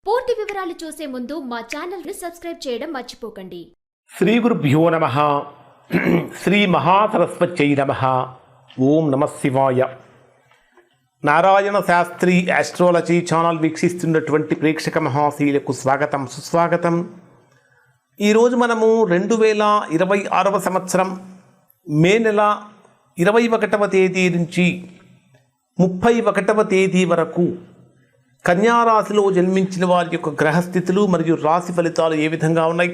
పూర్తి వివరాలు చూసే ముందు మా ఛానల్ ని సబ్స్క్రైబ్ చేయడం మర్చిపోకండి. శ్రీ గురుభ్యో నమః. శ్రీ మహాసరస్వత్యై నమః. ఓం నమః శివాయ. నారాయణ శాస్త్రి ఆస్ట్రాలజీ ఛానల్ వీక్షిస్తున్నటువంటి ప్రేక్షక మహాశీలకు స్వాగతం, సుస్వాగతం. ఈరోజు మనము 2026 సంవత్సరం మే నెల 21వ తేదీ నుంచి 31వ తేదీ వరకు కన్యారాశిలో జన్మించిన వారి యొక్క గ్రహస్థితులు మరియు రాశి ఫలితాలు ఏ విధంగా ఉన్నాయి,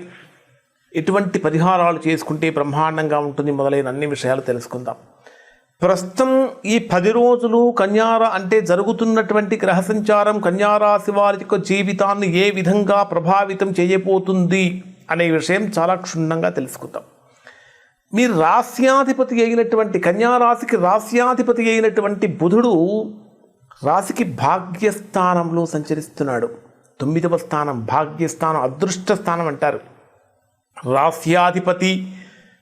ఎటువంటి పరిహారాలు చేసుకుంటే బ్రహ్మాండంగా ఉంటుంది మొదలైన అన్ని విషయాలు తెలుసుకుందాం. ప్రస్తుతం ఈ 10 రోజులు అంటే జరుగుతున్నటువంటి గ్రహ సంచారం కన్యారాశి వారి యొక్క జీవితాన్ని ఏ విధంగా ప్రభావితం చేయబోతుంది అనే విషయం చాలా క్షుణ్ణంగా తెలుసుకుందాం. మీ రాశ్యాధిపతి అయినటువంటి కన్యారాశికి రాశ్యాధిపతి అయినటువంటి బుధుడు రాశికి భాగ్యస్థానంలో సంచరిస్తున్నాడు. 9వ స్థానం భాగ్యస్థానం, అదృష్ట స్థానం అంటారు. రాశ్యాధిపతి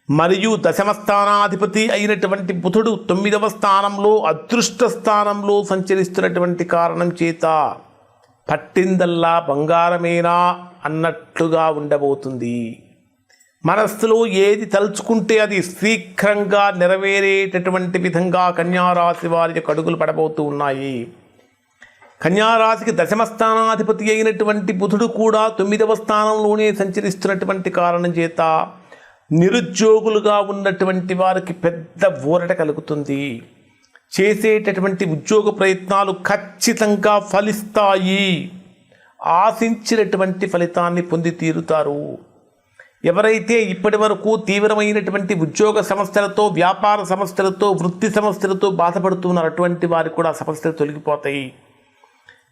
మరియు దశమ స్థానాధిపతి అయినటువంటి బుధుడు 9వ స్థానంలో అదృష్ట స్థానంలో సంచరిస్తున్నటువంటి కారణం చేత పట్టిందల్లా బంగారమేనా అన్నట్లుగా ఉండబోతుంది. మనస్సులో ఏది తలుచుకుంటే అది శీఘ్రంగా నెరవేరేటటువంటి విధంగా కన్యారాశి వారి యొక్క అడుగులు పడబోతూ ఉన్నాయి. కన్యారాశికి దశమ స్థానాధిపతి అయినటువంటి బుధుడు కూడా 9వ స్థానంలోనే సంచరిస్తున్నటువంటి కారణం చేత నిరుద్యోగులుగా ఉన్నటువంటి వారికి పెద్ద ఊరట కలుగుతుంది. చేసేటటువంటి ఉద్యోగ ప్రయత్నాలు ఖచ్చితంగా ఫలిస్తాయి. ఆశించినటువంటి ఫలితాన్ని పొంది తీరుతారు. ఎవరైతే ఇప్పటి వరకు తీవ్రమైనటువంటి ఉద్యోగ సమస్యలతో, వ్యాపార సమస్యలతో, వృత్తి సమస్యలతో బాధపడుతున్నారు, అటువంటి వారికి కూడా సమస్యలు తొలగిపోతాయి.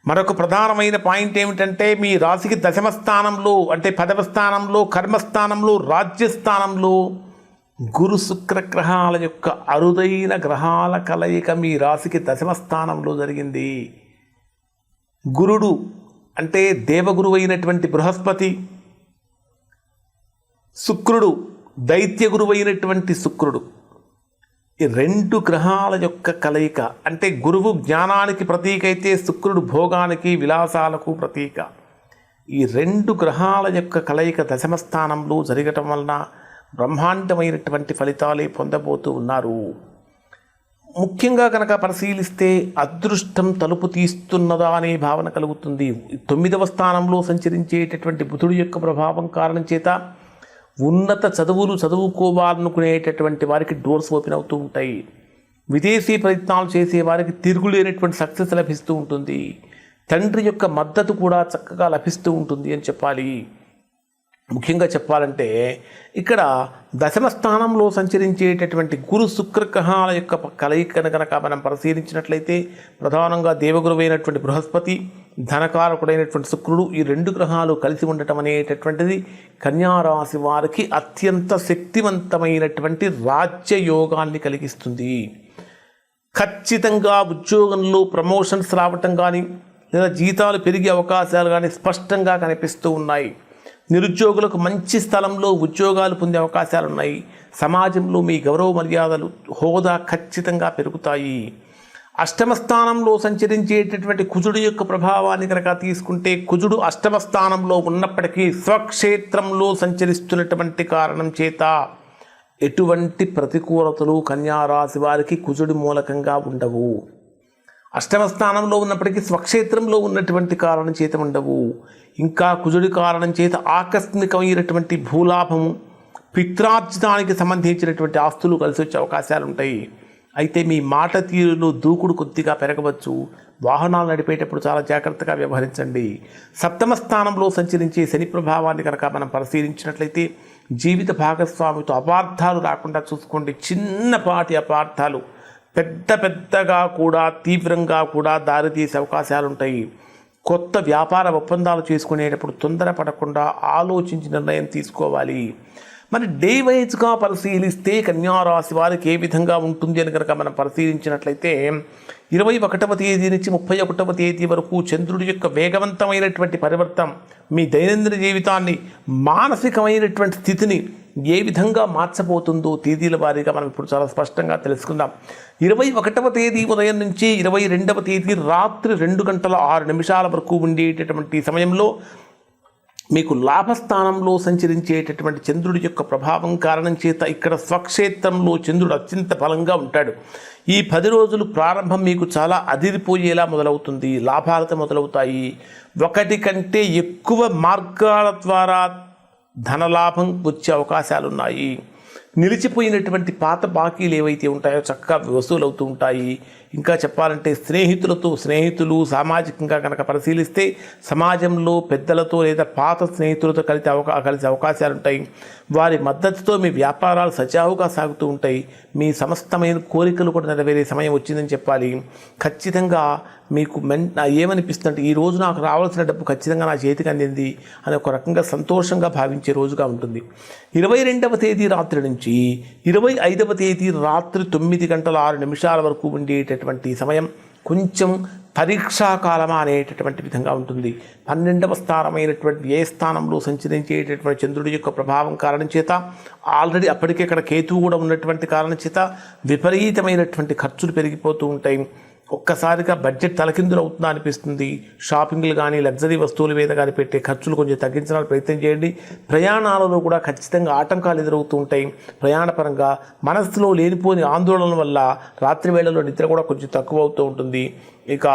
మరొక ప్రధానమైన పాయింట్ ఏమిటంటే మీ రాశికి దశమ స్థానంలో అంటే 10వ స్థానంలో, కర్మస్థానంలో, రాజ్యస్థానంలో గురు శుక్ర గ్రహాల యొక్క అరుదైన గ్రహాల కలయిక మీ రాశికి దశమ స్థానంలో జరిగింది. గురుడు అంటే దేవగురువు అయినటువంటి బృహస్పతి, శుక్రుడు దైత్య గురువు అయినటువంటి శుక్రుడు, ఈ 2 గ్రహాల యొక్క కలయిక అంటే గురువు జ్ఞానానికి ప్రతీక అయితే శుక్రుడు భోగానికి విలాసాలకు ప్రతీక. ఈ 2 గ్రహాల యొక్క కలయిక దశమ స్థానంలో జరగటం వలన బ్రహ్మాండమైనటువంటి ఫలితాలే పొందబోతూ ఉన్నారు. ముఖ్యంగా కనుక పరిశీలిస్తే అదృష్టం తలుపు తీస్తున్నదా అనే భావన కలుగుతుంది. 9వ స్థానంలో సంచరించేటటువంటి బుధుడు యొక్క ప్రభావం కారణం చేత ఉన్నత చదువులు చదువుకోవాలనుకునేటటువంటి వారికి డోర్స్ ఓపెన్ అవుతూ ఉంటాయి. విదేశీ ప్రయత్నాలు చేసే వారికి తిరుగులేనటువంటి సక్సెస్ లభిస్తూ ఉంటుంది. తండ్రి యొక్క మద్దతు కూడా చక్కగా లభిస్తూ ఉంటుంది అని చెప్పాలి. ముఖ్యంగా చెప్పాలంటే ఇక్కడ దశమ స్థానంలో సంచరించేటటువంటి గురు శుక్ర గ్రహాల యొక్క కలయికను కనుక మనం పరిశీలించినట్లయితే ప్రధానంగా దేవగురువు అయినటువంటి బృహస్పతి, ధనకారకుడైనటువంటి శుక్రుడు, ఈ 2 గ్రహాలు కలిసి ఉండటం అనేటటువంటిది కన్యారాశి వారికి అత్యంత శక్తివంతమైనటువంటి రాజ్యయోగాన్ని కలిగిస్తుంది. ఖచ్చితంగా ఉద్యోగంలో ప్రమోషన్స్ రావటం కానీ లేదా జీతాలు పెరిగే అవకాశాలు కానీ స్పష్టంగా కనిపిస్తూ ఉన్నాయి. నిరుద్యోగులకు మంచి స్థలంలో ఉద్యోగాలు పొందే అవకాశాలు ఉన్నాయి. సమాజంలో మీ గౌరవ మర్యాదలు, హోదా ఖచ్చితంగా పెరుగుతాయి. అష్టమ స్థానంలో సంచరించేటటువంటి కుజుడు యొక్క ప్రభావాన్ని కనుక తీసుకుంటే కుజుడు అష్టమ స్థానంలో ఉన్నప్పటికీ స్వక్షేత్రంలో సంచరిస్తున్నటువంటి కారణం చేత ఎటువంటి ప్రతికూలతలు కన్యారాశి వారికి కుజుడి మూలకంగా ఉండవు. అష్టమ స్థానంలో ఉన్నప్పటికీ స్వక్షేత్రంలో ఉన్నటువంటి కారణం చేత ఉండవు. ఇంకా కుజుడి కారణం చేత ఆకస్మికమైనటువంటి భూలాభము, పిత్రార్జితానికి సంబంధించినటువంటి ఆస్తులు కలిసి వచ్చే అవకాశాలు ఉంటాయి. అయితే మీ మాట తీరులో దూకుడు కొద్దిగా పెరగవచ్చు. వాహనాలు నడిపేటప్పుడు చాలా జాగ్రత్తగా వ్యవహరించండి. సప్తమ స్థానంలో సంచరించే శని ప్రభావాన్ని కనుక మనం పరిశీలించినట్లయితే జీవిత భాగస్వామితో అపార్థాలు రాకుండా చూసుకోండి. చిన్నపాటి అపార్థాలు పెద్దగా కూడా తీవ్రంగా కూడా దారితీసే అవకాశాలు ఉంటాయి. కొత్త వ్యాపార ఒప్పందాలు చేసుకునేటప్పుడు తొందరపడకుండా ఆలోచించి నిర్ణయం తీసుకోవాలి. మరి డే వైజ్గా పరిశీలిస్తే కన్యారాశి వారికి ఏ విధంగా ఉంటుంది అని కనుక మనం పరిశీలించినట్లయితే 21వ తేదీ నుంచి 31వ తేదీ వరకు చంద్రుడి యొక్క వేగవంతమైనటువంటి పరివర్తన మీ దైనందిన జీవితాన్ని, మానసికమైనటువంటి స్థితిని ఏ విధంగా మార్చబోతుందో తేదీల వారీగా మనం ఇప్పుడు చాలా స్పష్టంగా తెలుసుకుందాం. 21వ తేదీ ఉదయం నుంచి 22వ తేదీ రాత్రి 2:06 వరకు ఉండేటటువంటి సమయంలో మీకు లాభస్థానంలో సంచరించేటటువంటి చంద్రుడి యొక్క ప్రభావం కారణం చేత ఇక్కడ స్వక్షేత్రంలో చంద్రుడు అత్యంత బలంగా ఉంటాడు. ఈ 10 రోజులు ప్రారంభం మీకు చాలా అదిరిపోయేలా మొదలవుతుంది. లాభాలతో మొదలవుతాయి. ఒకటి కంటే ఎక్కువ మార్గాల ద్వారా ధనలాభం వచ్చే అవకాశాలున్నాయి. నిలిచిపోయినటువంటి పాత బాకీలు ఏవైతే ఉంటాయో చక్కగా వసూలవుతూ ఉంటాయి. ఇంకా చెప్పాలంటే స్నేహితులు సామాజికంగా కనుక పరిశీలిస్తే సమాజంలో పెద్దలతో లేదా పాత స్నేహితులతో కలిసే అవకాశాలు ఉంటాయి. వారి మద్దతుతో మీ వ్యాపారాలు సజావుగా సాగుతూ ఉంటాయి. మీ సమస్తమైన కోరికలు కూడా నెరవేరే సమయం వచ్చిందని చెప్పాలి. ఖచ్చితంగా మీకు ఏమనిపిస్తుందంటే ఈ రోజు నాకు రావాల్సిన డబ్బు ఖచ్చితంగా నా చేతికి అందింది అని ఒక రకంగా సంతోషంగా భావించే రోజుగా ఉంటుంది. 22వ తేదీ రాత్రి నుంచి 25వ తేదీ రాత్రి 9:06 వరకు ఉండేటటువంటి సమయం కొంచెం పరీక్షాకాలమా అనేటటువంటి విధంగా ఉంటుంది. 12వ స్థానమైనటువంటి ఏ స్థానంలో సంచరించేటటువంటి చంద్రుడి యొక్క ప్రభావం కారణం చేత ఆల్రెడీ అప్పటికే ఇక్కడ కేతువు కూడా ఉన్నటువంటి కారణం చేత విపరీతమైనటువంటి ఖర్చులు పెరిగిపోతూ ఉంటాయి. ఒక్కసారిగా బడ్జెట్ తలకిందులు అవుతుందా అనిపిస్తుంది. షాపింగ్లు కానీ లగ్జరీ వస్తువుల మీద కానీ పెట్టే ఖర్చులు కొంచెం తగ్గించడానికి ప్రయత్నం చేయండి. ప్రయాణాలలో కూడా ఖచ్చితంగా ఆటంకాలు ఎదురవుతూ ఉంటాయి. ప్రయాణపరంగా మనస్సులో లేనిపోని ఆందోళన వల్ల రాత్రి వేళల్లో నిద్ర కూడా కొంచెం తక్కువ అవుతూ ఉంటుంది. ఇక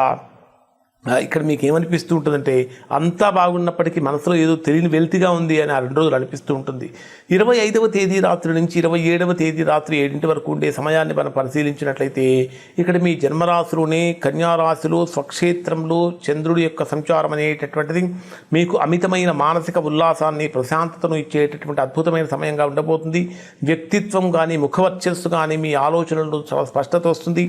ఇక్కడ మీకు ఏమనిపిస్తూ ఉంటుందంటే అంతా బాగున్నప్పటికీ మనసులో ఏదో తెలియని వెల్తిగా ఉంది అని ఆ 2 రోజులు అనిపిస్తూ ఉంటుంది. 25వ తేదీ రాత్రి నుంచి 27వ తేదీ రాత్రి 7 వరకు ఉండే సమయాన్ని మనం పరిశీలించినట్లయితే ఇక్కడ మీ జన్మరాశిలోనే కన్యారాశిలో స్వక్షేత్రంలో చంద్రుడి యొక్క సంచారం అనేటటువంటిది మీకు అమితమైన మానసిక ఉల్లాసాన్ని ప్రశాంతతను ఇచ్చేటటువంటి అద్భుతమైన సమయంగా ఉండబోతుంది. వ్యక్తిత్వం కానీ ముఖవర్చస్సు కానీ మీ ఆలోచనలు చాలా స్పష్టత వస్తుంది.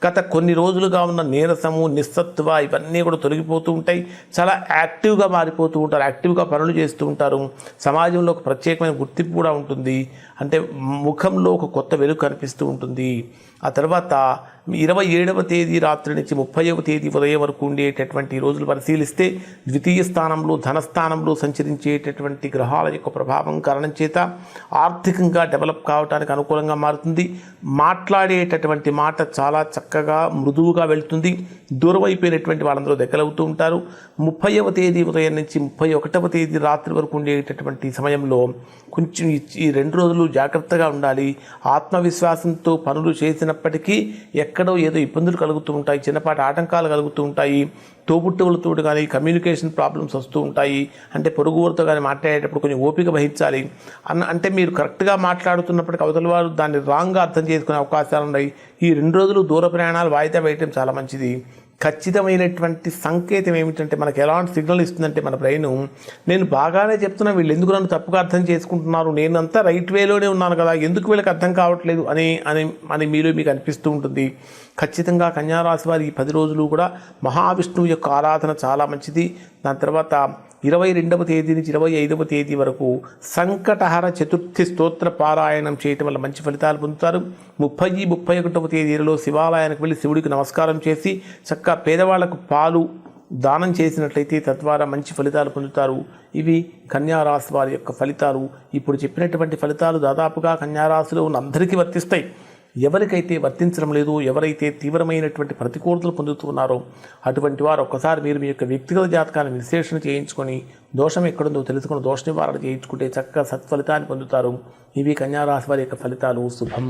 గత కొన్ని రోజులుగా ఉన్న నీరసము నిస్సత్వ ఇవన్నీ కూడా తొలగిపోతూ ఉంటాయి. చాలా యాక్టివ్గా మారిపోతూ ఉంటారు. యాక్టివ్గా పనులు చేస్తూ ఉంటారు. సమాజంలో ఒక ప్రత్యేకమైన గుర్తింపు కూడా ఉంటుంది. అంటే ముఖంలో ఒక కొత్త వెలుగు కనిపిస్తూ ఉంటుంది. ఆ తర్వాత 27వ తేదీ రాత్రి నుంచి 30వ తేదీ ఉదయం వరకు ఉండేటటువంటి రోజులు పరిశీలిస్తే ద్వితీయ స్థానంలో ధనస్థానంలో సంచరించేటటువంటి గ్రహాల యొక్క ప్రభావం కారణం చేత ఆర్థికంగా డెవలప్ కావడానికి అనుకూలంగా మారుతుంది. మాట్లాడేటటువంటి మాట చాలా చక్కగా మృదువుగా వెళ్తుంది. దూరం అయిపోయినటువంటి వాళ్ళందరూ దగ్గరవుతూ ఉంటారు. 30వ తేదీ ఉదయం నుంచి 31వ తేదీ రాత్రి వరకు ఉండేటటువంటి సమయంలో కొంచెం ఈ 2 రోజులు జాగ్రత్తగా ఉండాలి. ఆత్మవిశ్వాసంతో పనులు చేసినప్పటికీ ఎక్కడో ఏదో ఇబ్బందులు కలుగుతూ ఉంటాయి. చిన్నపాటి ఆటంకాలు కలుగుతూ ఉంటాయి. తోబుట్టువులతో కానీ కమ్యూనికేషన్ ప్రాబ్లమ్స్ వస్తూ ఉంటాయి. అంటే పొరుగువారితో కానీ మాట్లాడేటప్పుడు కొంచెం ఓపిక వహించాలి. అంటే మీరు కరెక్ట్గా మాట్లాడుతున్నప్పటికీ అవతల వారు దాన్ని రాంగ్గా అర్థం చేసుకునే అవకాశాలు ఉన్నాయి. ఈ 2 రోజులు దూర ప్రయాణాలు వాయిదా వేయటం చాలా మంచిది. ఖచ్చితమైనటువంటి సంకేతం ఏమిటంటే మనకు ఎలాంటి సిగ్నల్ ఇస్తుందంటే మన బ్రెయిన్ నేను బాగానే చెప్తున్నా వీళ్ళు ఎందుకు నన్ను తప్పుగా అర్థం చేసుకుంటున్నారు, నేను అంతా రైట్ వేలోనే ఉన్నాను కదా, ఎందుకు వీళ్ళకి అర్థం కావట్లేదు అని అని అని మీలో మీకు అనిపిస్తూ ఉంటుంది. ఖచ్చితంగా కన్యారాశి వారి ఈ 10 రోజులు కూడా మహావిష్ణువు యొక్క ఆరాధన చాలా మంచిది. దాని తర్వాత 22వ తేదీ నుంచి 25వ తేదీ వరకు సంకటహర చతుర్థి స్తోత్ర పారాయణం చేయటం వల్ల మంచి ఫలితాలు పొందుతారు. 30, 31వ తేదీలలో శివాలయానికి వెళ్ళి శివుడికి నమస్కారం చేసి చక్కగా పేదవాళ్లకు పాలు దానం చేసినట్లయితే తద్వారా మంచి ఫలితాలు పొందుతారు. ఇవి కన్యారాశి వారి యొక్క ఫలితాలు. ఇప్పుడు చెప్పినటువంటి ఫలితాలు దాదాపుగా కన్యారాశిలో ఉన్న అందరికీ వర్తిస్తాయి. ఎవరికైతే వర్తించడం లేదో, ఎవరైతే తీవ్రమైనటువంటి ప్రతికూలతలు పొందుతున్నారో అటువంటి వారు ఒక్కసారి మీరు మీ యొక్క వ్యక్తిగత జాతకాన్ని విశ్లేషణ చేయించుకొని దోషం ఎక్కడుందో తెలుసుకుని దోష నివారణ చేయించుకుంటే చక్కగా సత్ఫలితాన్ని పొందుతారు. ఇవి కన్యారాశి వారి యొక్క ఫలితాలు. శుభం.